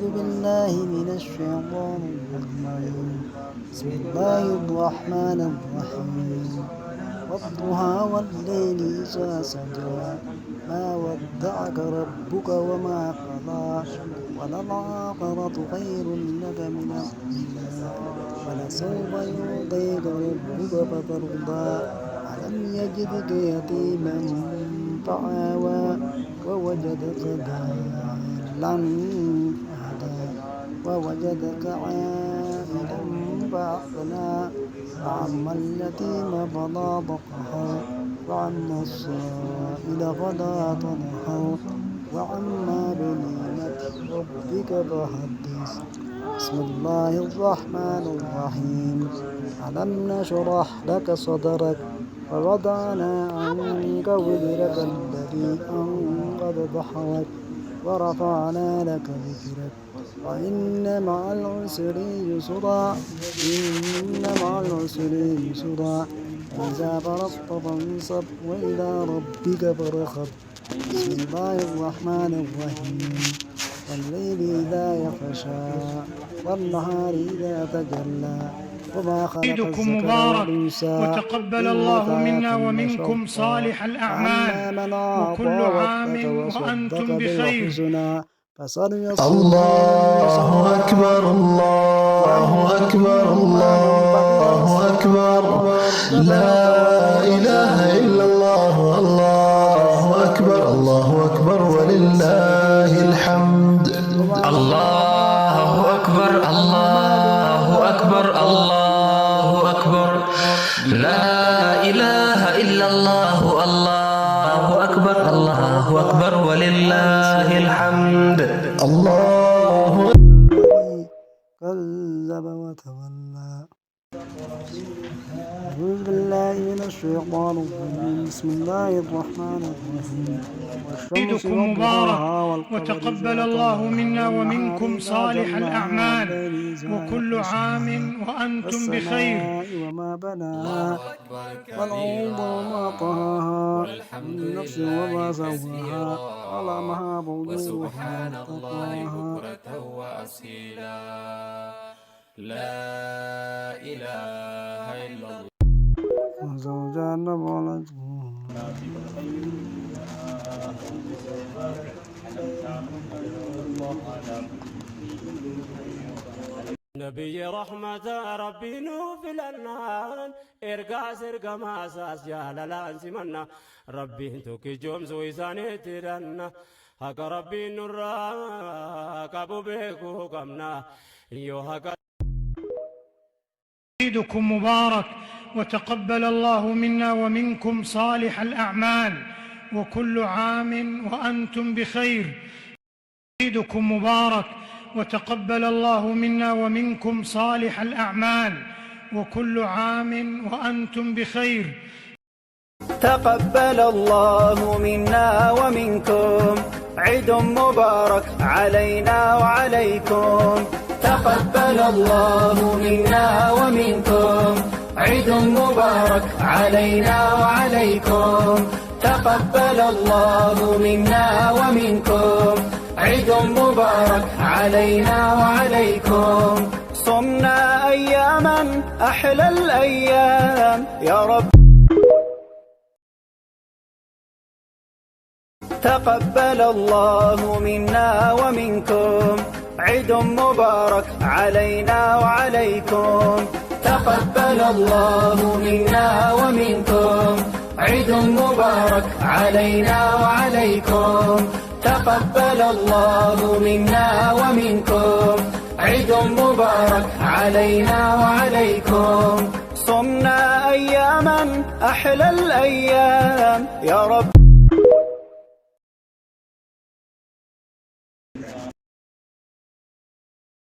أعوذ بالله من الشيطان الرجيم. بسم الله الرحمن الرحيم. والضحى والليل إذا سجى ما ودعك ربك وما قضى وللآخرة خير لك من الدنيا ولسوف يعطيك ربك فترضى ألم يجدك يتيما فآوى ووجدك ضالا فهدى ووجدك عائلا فأغنى فأما اليتيم فلا تقهر وأما السائل فلا تنهر وأما بنعمة ربك فحدث. بسم الله الرحمن الرحيم. ألم نشرح لك صدرك ووضعنا عنك وزرك الذي أنقض ظهرك ورفعنا لك ذكرك وإن مع العسر يسرا إن مع العسر يسرا فإذا فرغت فانصب وإلى ربك فارغب. بسم الله الرحمن الرحيم. والليل إذا يغشى والنهار إذا تجلى وما خلق عيدكم الذكر مبارك والأنثى وتقبل الله منا ومنكم صالح الأعمال وكل عام وأنتم بخير. الله أكبر الله أكبر الله أكبر لا إله إلا الله الله أكبر الله أكبر ولله الحمد. الله أكبر الله أكبر الله أكبر لا إله إلا الله الله أكبر الله أكبر ولله الحمد. الله كذب وتولى. أعوذ بالله من الشيطان الرجيم. بسم الله الرحمن الرحيم. عيدكم مبارك وتقبل الله منا ومنكم صالح الأعمال وكل عام وأنتم بخير. وما بناها والأرض وما طهاها والنفس وما سواها وألهمها فجورها وتقواها. لا إله إلا الله. وزوجان نبي رحمة ربي نوفل النهار إرقاس إرقما أساس جالالان سمنا ربي انتوك جومز ويساني تيرنا حق ربي نورا قابو بيكو قمنا يو حق. عيدكم مبارك وتقبل الله منا ومنكم صالح الأعمال وكل عام وأنتم بخير. عيدكم مبارك وتقبل الله منا ومنكم صالح الأعمال وكل عام وأنتم بخير. تقبل الله منا ومنكم عيد مبارك علينا وعليكم. تقبل الله منا ومنكم عيد مبارك علينا وعليكم. تقبل الله منا ومنكم عيد مبارك علينا وعليكم. صمنا أياما أحلى الأيام يا رب. تقبل الله منا ومنكم عيد مبارك علينا وعليكم. تقبل الله منا ومنكم عيد مبارك علينا وعليكم. تقبل الله منا ومنكم عيد مبارك علينا وعليكم. صمنا أياما أحلى الأيام يا رب.